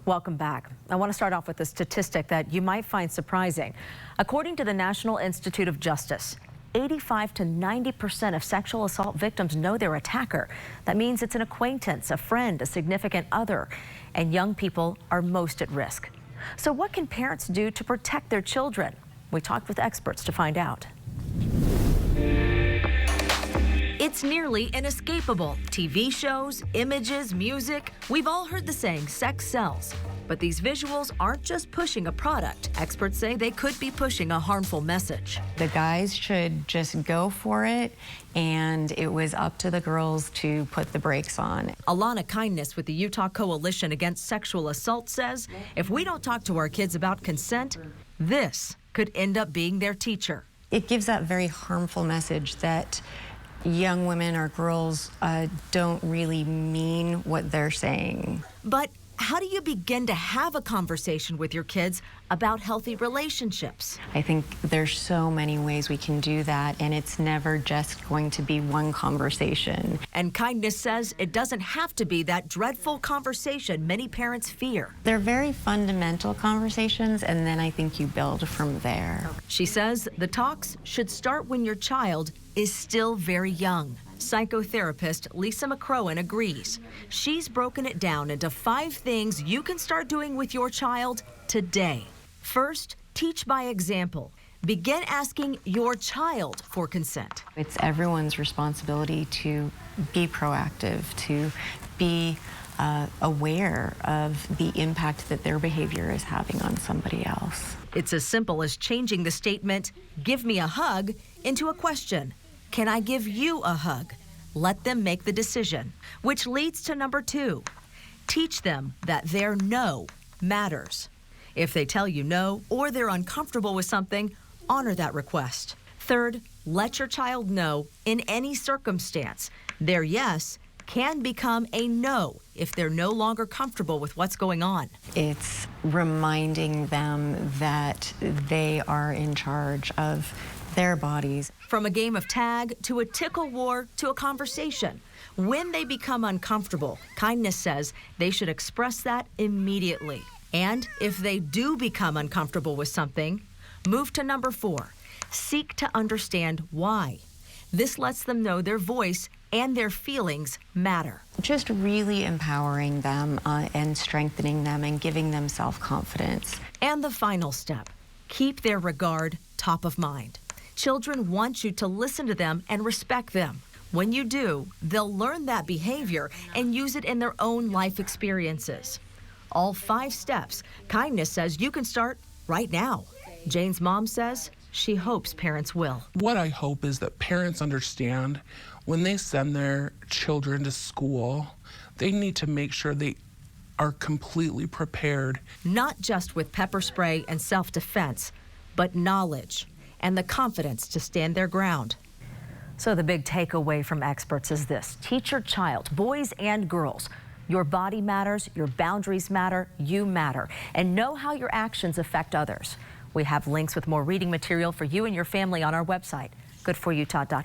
Welcome back. I want to start off with a statistic that you might find surprising. According to the National Institute of Justice, 85 to 90% of sexual assault victims know their attacker. That means it's an acquaintance, a friend, a significant other, and young people are most at risk. So what can parents do to protect their children? We talked with experts to find out. It's nearly inescapable. TV shows, images, music. We've all heard the saying, sex sells. But these visuals aren't just pushing a product. Experts say they could be pushing a harmful message. The guys should just go for it, and it was up to the girls to put the brakes on. Alana Kindness with the Utah Coalition Against Sexual Assault says, if we don't talk to our kids about consent, this could end up being their teacher. It gives that very harmful message that young women or girls don't really mean what they're saying. But how do you begin to have a conversation with your kids about healthy relationships? I think there's so many ways we can do that, and it's never just going to be one conversation. And Kindness says it doesn't have to be that dreadful conversation many parents fear. They're very fundamental conversations, and then I think you build from there. She says the talks should start when your child is still very young. Psychotherapist Lisa McCrowan agrees. She's broken it down into 5 things you can start doing with your child today. First, teach by example. Begin asking your child for consent. It's everyone's responsibility to be proactive, to be aware of the impact that their behavior is having on somebody else. It's as simple as changing the statement, "Give me a hug," into a question. Can I give you a hug? Let them make the decision. Which leads to number 2. Teach them that their no matters. If they tell you no or they're uncomfortable with something, honor that request. Third, let your child know in any circumstance their yes can become a no if they're no longer comfortable with what's going on. It's reminding them that they are in charge of their bodies. From a game of tag to a tickle war to a conversation. When they become uncomfortable, Kindness says they should express that immediately. And if they do become uncomfortable with something, move to number 4. Seek to understand why. This lets them know their voice and their feelings matter. Just really empowering them and strengthening them and giving them self-confidence. And the final step, keep their regard top of mind. Children want you to listen to them and respect them. When you do, they'll learn that behavior and use it in their own life experiences. All 5 steps, Kindness says you can start right now. Jane's mom says she hopes parents will. What I hope is that parents understand when they send their children to school, they need to make sure they are completely prepared. Not just with pepper spray and self-defense, but knowledge and the confidence to stand their ground. So the big takeaway from experts is this: teach your child, boys and girls, your body matters, your boundaries matter, you matter, and know how your actions affect others. We have links with more reading material for you and your family on our website, goodforutah.com.